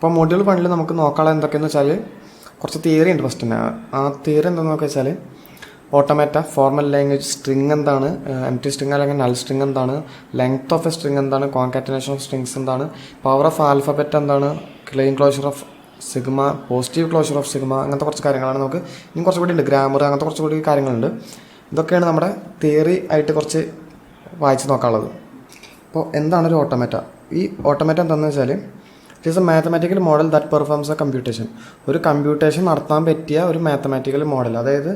അപ്പോൾ മൊഡ്യൂൾ 1 നമുക്ക് നോക്കാനുള്ള എന്തൊക്കെയെന്ന് വെച്ചാൽ കുറച്ച് തിയറി ഉണ്ട് ഫസ്റ്റ് തന്നെ. ആ തിയറി എന്താണെന്ന് വെച്ചാൽ ഓട്ടോമാറ്റ, ഫോർമൽ ലാംഗ്വേജ്, സ്ട്രിങ് എന്താണ്, എംപ്റ്റി സ്ട്രിങ് അല്ലെങ്കിൽ നൾ സ്ട്രിങ് എന്താണ്, ലെങ്ത് ഓഫ് എ സ്ട്രിങ് എന്താണ്, കോൺകാറ്റനേഷൻ ഓഫ് സ്ട്രിങ്സ് എന്താണ്, പവർ ഓഫ് ആൽഫബറ്റ് എന്താണ്, claim closure of sigma, positive closure of sigma, അങ്ങനത്തെ കുറച്ച് കാര്യങ്ങളാണ്. നമുക്ക് ഇനി കുറച്ചുകൂടി ഉണ്ട്, ഗ്രാമർ, അങ്ങനത്തെ കുറച്ചുകൂടി കാര്യങ്ങളുണ്ട്. ഇതൊക്കെയാണ് നമ്മുടെ തിയറി ആയിട്ട് കുറച്ച് വായിച്ച് നോക്കാനുള്ളത്. അപ്പോൾ എന്താണ് ഒരു ഓട്ടോമാറ്റ? ഈ ഓട്ടോമാറ്റ എന്താണെന്ന് വെച്ചാൽ it is A mathematical model that performs A computation. ഒരു കമ്പ്യൂട്ടേഷൻ നടത്താൻ പറ്റിയ ഒരു മാത്തമാറ്റിക്കൽ മോഡൽ. അതായത്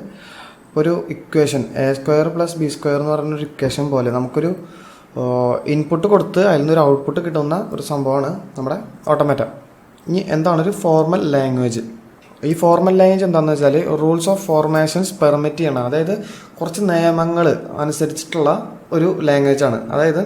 ഒരു ഇക്വേഷൻ A² + B² എന്ന് പറയുന്നൊരു ഇക്വേഷൻ പോലെ നമുക്കൊരു ഇൻപുട്ട് കൊടുത്ത് അതിൽ നിന്നൊരു ഔട്ട്പുട്ട് കിട്ടുന്ന ഒരു സംഭവമാണ് നമ്മുടെ ഓട്ടോമാറ്റ. ഇനി എന്താണ് ഒരു ഫോർമൽ ലാംഗ്വേജ്? ഈ ഫോർമൽ ലാംഗ്വേജ് എന്താണെന്ന് വെച്ചാൽ റൂൾസ് ഓഫ് ഫോർമേഷൻസ് പെർമിറ്റ് ചെയ്യണം. അതായത് കുറച്ച് നിയമങ്ങൾ അനുസരിച്ചിട്ടുള്ള ഒരു ലാംഗ്വേജാണ്. അതായത്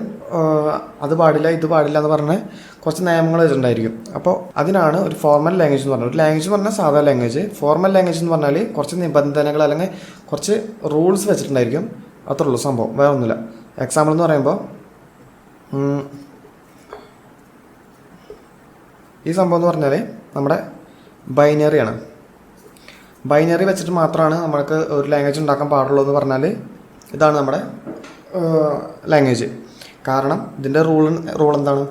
അത് പാടില്ല ഇത് പാടില്ല എന്ന് പറഞ്ഞ് കുറച്ച് നിയമങ്ങൾ വെച്ചിട്ടുണ്ടായിരിക്കും. അപ്പോൾ അതിനാണ് ഒരു ഫോർമൽ ലാംഗ്വേജ് എന്ന് പറഞ്ഞത്. ഒരു ലാംഗ്വേജ് എന്ന് പറഞ്ഞാൽ സാധാ ലാംഗ്വേജ്. ഫോർമൽ ലാംഗ്വേജ് എന്ന് പറഞ്ഞാൽ കുറച്ച് നിബന്ധനകൾ അല്ലെങ്കിൽ കുറച്ച് റൂൾസ് വെച്ചിട്ടുണ്ടായിരിക്കും. അത്രേ ഉള്ളൂ സംഭവം, വേറെ ഒന്നുമില്ല. എക്സാമ്പിൾ എന്ന് പറയുമ്പോൾ ഈ സംഭവം എന്ന് പറഞ്ഞാൽ നമ്മുടെ ബൈനറിയാണ്. ബൈനറി വെച്ചിട്ട് മാത്രമാണ് നമ്മൾക്ക് ഒരു ലാംഗ്വേജ് ഉണ്ടാക്കാൻ പാടുള്ളൂ എന്ന് പറഞ്ഞാൽ ഇതാണ് നമ്മുടെ ലാംഗ്വേജ്. കാരണം ഇതിൻ്റെ റൂൾ എന്താണ്?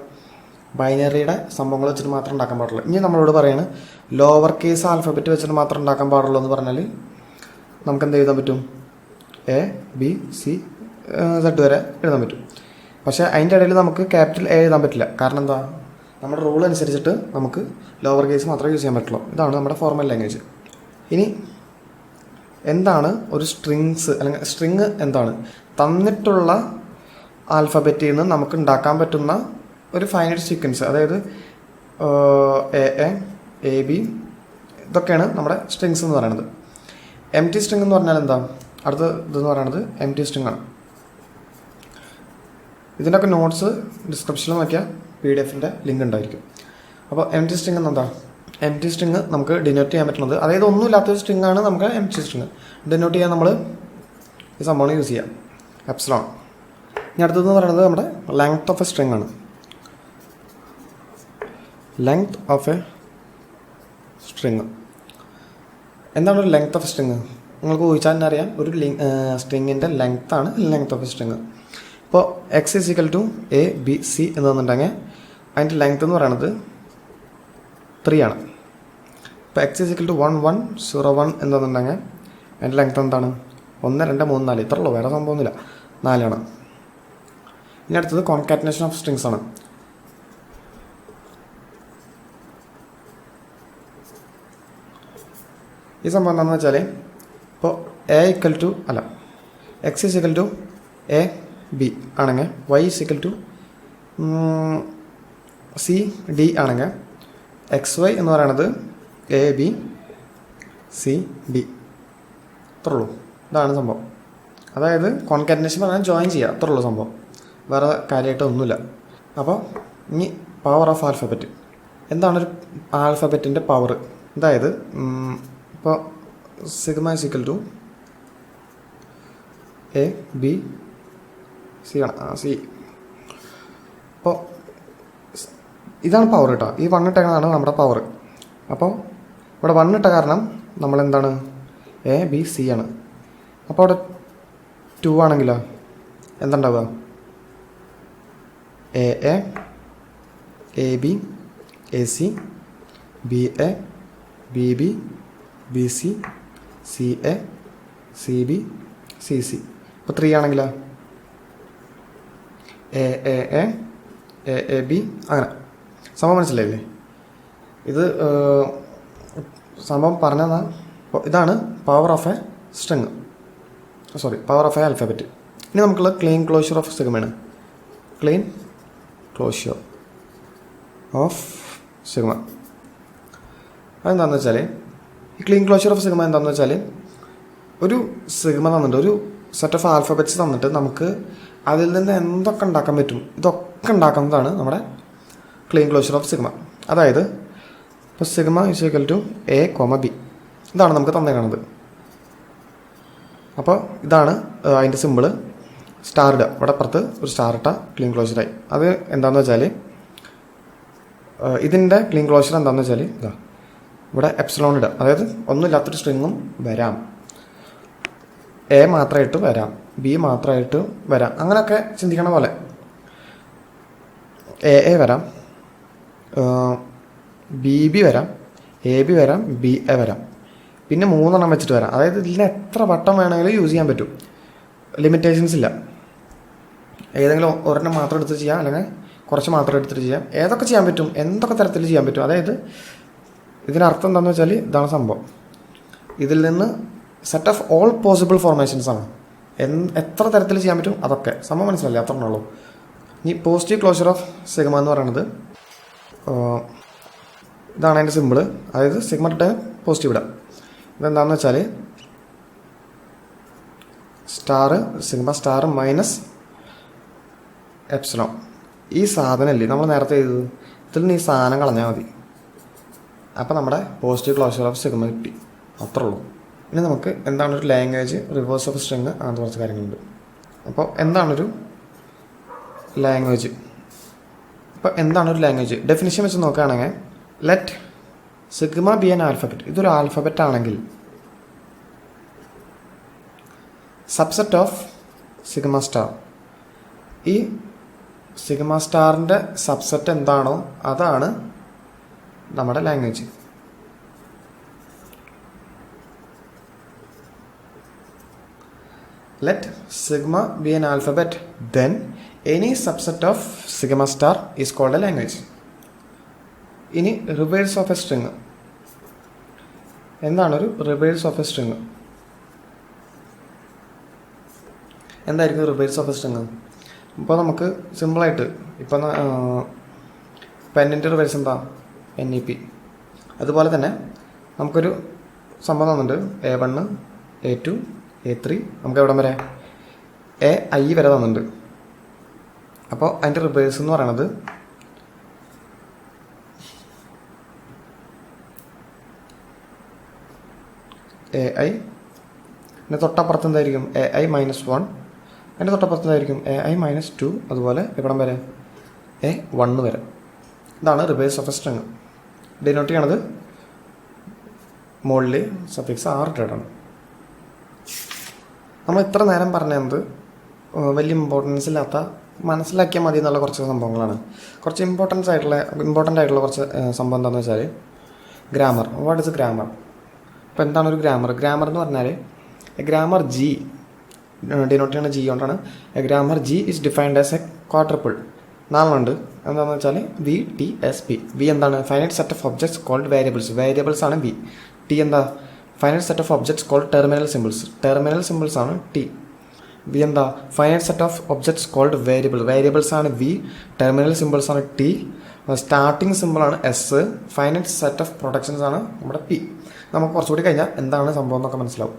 ബൈനറിയുടെ സംഭവങ്ങൾ വെച്ചിട്ട് മാത്രം ഉണ്ടാക്കാൻ പാടുള്ളൂ. ഇനി നമ്മളോട് പറയാണ് ലോവർ കേസ് ആൽഫബറ്റ് വെച്ചിട്ട് മാത്രം ഉണ്ടാക്കാൻ പാടുള്ളൂ എന്ന് പറഞ്ഞാൽ നമുക്ക് എന്ത് എഴുതാൻ പറ്റും? A B C Z വരെ എഴുതാൻ പറ്റും. പക്ഷേ അതിൻ്റെ ഇടയിൽ നമുക്ക് ക്യാപിറ്റൽ A എഴുതാൻ പറ്റില്ല. കാരണം എന്താ? നമ്മുടെ റൂൾ അനുസരിച്ചിട്ട് നമുക്ക് ലോവർ കേസ് മാത്രമേ യൂസ് ചെയ്യാൻ പറ്റുള്ളൂ. ഇതാണ് നമ്മുടെ ഫോർമൽ ലാംഗ്വേജ്. ഇനി എന്താണ് ഒരു സ്ട്രിങ്സ് അല്ലെങ്കിൽ സ്ട്രിങ് എന്താണ്? തന്നിട്ടുള്ള ആൽഫബറ്റിൽ നിന്ന് നമുക്ക് ഉണ്ടാക്കാൻ പറ്റുന്ന ഒരു ഫൈനൈറ്റ് സീക്വൻസ്. അതായത് A B ഇതൊക്കെയാണ് നമ്മുടെ സ്ട്രിങ്സ് എന്ന് പറയുന്നത്. എംപ്റ്റി സ്ട്രിങ് എന്ന് പറഞ്ഞാൽ എന്താ? അടുത്ത ഇതെന്ന് പറയുന്നത് എംപ്റ്റി സ്ട്രിങ് ആണ്. ഇതിൻ്റെയൊക്കെ നോട്ട്സ് ഡിസ്ക്രിപ്ഷനിൽ നോക്കിയാൽ PDF-ൻ്റെ ലിങ്ക് ഉണ്ടായിരിക്കും. അപ്പോൾ എംപ്റ്റി സ്ട്രിങ് എന്താ? എംപ്റ്റി സ്ട്രിങ് നമുക്ക് ഡിനോട്ട് ചെയ്യാൻ പറ്റുന്നത്, അതായത് ഒന്നുമില്ലാത്തൊരു സ്ട്രിങ് ആണ് നമുക്ക് എംപ്റ്റി സ്ട്രിങ്. ഡിനോട്ട് ചെയ്യാൻ നമ്മൾ ഈ സംഭവം യൂസ് ചെയ്യാം, എപ്സിലോൺ. ഇനി അടുത്തതെന്ന് പറയുന്നത് നമ്മുടെ ലെങ്ത് ഓഫ് എ സ്ട്രിങ് ആണ്. ലെങ്ത് ഓഫ് എ സ്ട്രിങ് എന്താണ് ഒരു ലെങ്ത് ഓഫ് എ സ്ട്രിങ്? നിങ്ങൾക്ക് ഊഹിച്ചാൽ തന്നെ അറിയാം, ഒരു സ്ട്രിങ്ങിൻ്റെ ലെങ്ത് ആണ് ലെങ്ത് ഓഫ് എ സ്ട്രിങ്. ഇപ്പോൾ X = A B C എന്ന് തന്നിട്ടുണ്ടെങ്കിൽ അതിൻ്റെ ലെങ്ത് എന്ന് പറയുന്നത് 3 ആണ്. ഇപ്പോൾ X = 1 1 0 1 എന്ന് തന്നിട്ടുണ്ടെങ്കിൽ അതിൻ്റെ ലെങ്ത് എന്താണ്? 1 2 3 4 ഇത്ര ഉള്ളൂ, വേറെ സംഭവമൊന്നുമില്ല, 4 ആണ്. ഇനി അടുത്തത് കോൺകാറ്റനേഷൻ ഓഫ് സ്ട്രിങ്സ് ആണ്. ഈ സംഭവം എന്താണെന്ന് വെച്ചാൽ ഇപ്പോൾ X = A B ആണെങ്കിൽ Y = C D ആണെങ്കിൽ XY എന്ന് പറയുന്നത് A B C D അത്രേ ഉള്ളൂ. ഇതാണ് സംഭവം. അതായത് കോൺകാറ്റനേഷൻ പറഞ്ഞാൽ ജോയിൻ ചെയ്യുക, അത്രേ ഉള്ളൂ സംഭവം, വേറെ കാര്യമായിട്ടൊന്നുമില്ല. അപ്പോൾ ഇനി പവർ ഓഫ് ആൽഫബറ്റ്. എന്താണ് ഒരു ആൽഫബറ്റിൻ്റെ പവർ? അതായത് ഇപ്പോൾ സിഗ്മ = A B C ആണ്, C. അപ്പോൾ ഇതാണ് പവർ കേട്ടോ. ഈ 1 ഇട്ടതാണ് നമ്മുടെ പവർ. അപ്പോൾ ഇവിടെ 1 ഇട്ട കാരണം നമ്മളെന്താണ്? A B C ആണ്. അപ്പോൾ അവിടെ 2 ആണെങ്കിലോ എന്തുണ്ടാവുക? A A A B A C B A B B B C C A C B C C. ഇപ്പോൾ 3 ആണെങ്കിലോ A A A A A B അങ്ങനെ. സംഭവം മനസ്സിലായില്ലേ? ഇത് സംഭവം പറഞ്ഞതാണ്. ഇതാണ് power of a string, power of a alphabet. ഇനി നമുക്കുള്ള ക്ലീൻ ക്ലോഷർ ഓഫ് സിഗ്മയാണ്. ക്ലീൻ ക്ലോഷർ ഓഫ് സിഗ്മ അതെന്താണെന്ന് വെച്ചാൽ, ഈ ക്ലീൻ ക്ലോഷർ ഓഫ് സിഗ്മ എന്താണെന്ന് വെച്ചാൽ, ഒരു സിഗ്മ തന്നിട്ട്, ഒരു സെറ്റ് ഓഫ് ആൽഫബറ്റ്സ് തന്നിട്ട് നമുക്ക് അതിൽ നിന്ന് എന്തൊക്കെ ഉണ്ടാക്കാൻ പറ്റും, ഇതൊക്കെ ഉണ്ടാക്കുന്നതാണ് നമ്മുടെ ക്ലീൻ ക്ലോഷർ ഓഫ് സിഗ്മ. അതായത് ഇപ്പോൾ സിഗ്മ = A, B ഇതാണ് നമുക്ക് തന്നേക്കണത്. അപ്പോൾ ഇതാണ് അതിൻ്റെ സിമ്പിള്. സ്റ്റാർ ഇടുക, ഇവിടെ അപ്പുറത്ത് ഒരു സ്റ്റാർ ഇട്ട ക്ലീൻ ക്ലോഷറായി. അത് എന്താണെന്ന് വെച്ചാൽ ഇതിൻ്റെ ക്ലീൻ ക്ലോഷർ എന്താണെന്ന് വെച്ചാൽ ഇതാ ഇവിടെ എപ്സിലോൺ ഇടുക, അതായത് ഒന്നുമില്ലാത്തൊരു സ്ട്രിങ്ങും വരാം, എ മാത്രമായിട്ട് വരാം, ബി മാത്രമായിട്ട് വരാം, അങ്ങനെയൊക്കെ ചിന്തിക്കണ പോലെ എ വരാം, ബി വരാം, എ ബി വരാം, ബി എ വരാം, പിന്നെ 3 എണ്ണം വെച്ചിട്ട് വരാം. അതായത് ഇതിൽ എത്ര വട്ടം വേണമെങ്കിലും യൂസ് ചെയ്യാൻ പറ്റും, ലിമിറ്റേഷൻസ് ഇല്ല. ഏതെങ്കിലും ഒരെണ്ണം മാത്രം എടുത്ത് ചെയ്യാം, അല്ലെങ്കിൽ കുറച്ച് മാത്രം എടുത്തിട്ട് ചെയ്യാം, ഏതൊക്കെ ചെയ്യാൻ പറ്റും, എന്തൊക്കെ തരത്തിൽ ചെയ്യാൻ പറ്റും. അതായത് ഇതിനർത്ഥം എന്താണെന്ന് വെച്ചാൽ ഇതാണ് സംഭവം. ഇതിൽ നിന്ന് set of all possible formations ആണ്. എത്ര തരത്തിൽ ചെയ്യാൻ പറ്റും അതൊക്കെ. സംഭവം മനസ്സിലല്ലേ, അത്ര ഉള്ളൂ. ഈ പോസിറ്റീവ് ക്ലോഷർ ഓഫ് സിഗ്മ എന്ന് പറയുന്നത് ഇതാണ് അതിൻ്റെ സിമ്പിൾ. അതായത് സിഗ്മ ഇട്ട് പോസിറ്റീവ് ഇടാം. ഇതെന്താണെന്ന് വെച്ചാൽ star sigma star minus epsilon. ഈ സാധനമല്ലേ നമ്മൾ നേരത്തെ ചെയ്തത്, ഇതിൽ നിന്ന് ഈ സാധനം കളഞ്ഞാൽ മതി. അപ്പോൾ നമ്മുടെ പോസിറ്റീവ് ക്ലോഷർ ഓഫ് സിഗ്മ കിട്ടി, അത്രേ ഉള്ളൂ. ഇനി നമുക്ക് എന്താണൊരു ലാംഗ്വേജ്, റിവേഴ്സ് ഓഫ് സ്ട്രിങ്, അങ്ങനത്തെ കുറച്ച് കാര്യങ്ങളുണ്ട്. അപ്പോൾ എന്താണൊരു ലാംഗ്വേജ്? ഇപ്പോൾ എന്താണൊരു ലാംഗ്വേജ് ഡെഫിനിഷൻ വെച്ച് നോക്കുകയാണെങ്കിൽ, let sigma B an alphabet. ഇതൊരു ആൽഫബറ്റ് ആണെങ്കിൽ സബ്സെറ്റ് ഓഫ് സിഗ്മ സ്റ്റാർ. ഈ സിഗ്മ സ്റ്റാറിൻ്റെ സബ്സെറ്റ് എന്താണോ അതാണ് നമ്മുടെ language. Let sigma be an alphabet, then any subset of sigma star is called a language. ഇനി റിവേഴ്സ് ഓഫ് എ സ്ട്രിങ്. എന്താണൊരു reverse of a string? എന്തായിരിക്കും reverse of a string? ഇപ്പോൾ നമുക്ക് സിമ്പിളായിട്ട് ഇപ്പം പെന്നിൻ്റെ റിവേഴ്സ് എന്താ? NEP. അതുപോലെ തന്നെ നമുക്കൊരു സംഭവം തന്നിട്ടുണ്ട്, A1, A2, A3, നമുക്ക് എവിടം വരെ AI വരെ തന്നിട്ടുണ്ട്. അപ്പോൾ അതിൻ്റെ റിവേഴ്സ് എന്ന് പറയണത് AI. അതിൻ്റെ തൊട്ടപ്പുറത്ത് എന്തായിരിക്കും? AI -1. അതിൻ്റെ തൊട്ടപ്പുറത്ത് എന്തായിരിക്കും? AI -2. അതുപോലെ എവിടം വരെ? A1 വരെ. ഇതാണ് reverse of a string. Denote ചെയ്യണത് മുകളിൽ സഫിക്സ് R ഇട്ടിട്ടാണ്. നമ്മൾ ഇത്ര നേരം പറഞ്ഞത് വലിയ ഇമ്പോർട്ടൻസ് ഇല്ലാത്ത, മനസ്സിലാക്കിയാൽ മതി എന്നുള്ള കുറച്ച് സംഭവങ്ങളാണ്. കുറച്ച് ഇമ്പോർട്ടൻ്റ് ആയിട്ടുള്ള കുറച്ച് സംഭവം എന്താണെന്ന് വെച്ചാൽ ഗ്രാമർ. What is grammar? ഇപ്പോൾ എന്താണ് ഒരു ഗ്രാമർ? ഗ്രാമർ എന്ന് പറഞ്ഞാൽ ഗ്രാമർ G ഡിനോട്ട് ചെയ്യുന്ന G കൊണ്ടാണ്. Grammar G is defined as a quadruple. 4 ഉണ്ട്. എന്താണെന്ന് വെച്ചാൽ VTSP. V എന്താണ്? Finite set of objects called variables. Variables ആണ് V. T എന്താ? Finite set of objects called terminal symbols. Terminal symbols ആണ് T. V എന്താ? Finite set of objects called variable. Variables ആണ് V. Terminal symbols ആണ് T. Starting സിമ്പിളാണ് S. Finite set of productions ആണ് നമ്മുടെ P. നമുക്ക് കുറച്ചുകൂടി കഴിഞ്ഞാൽ എന്താണ് സംഭവം എന്നൊക്കെ മനസ്സിലാവും.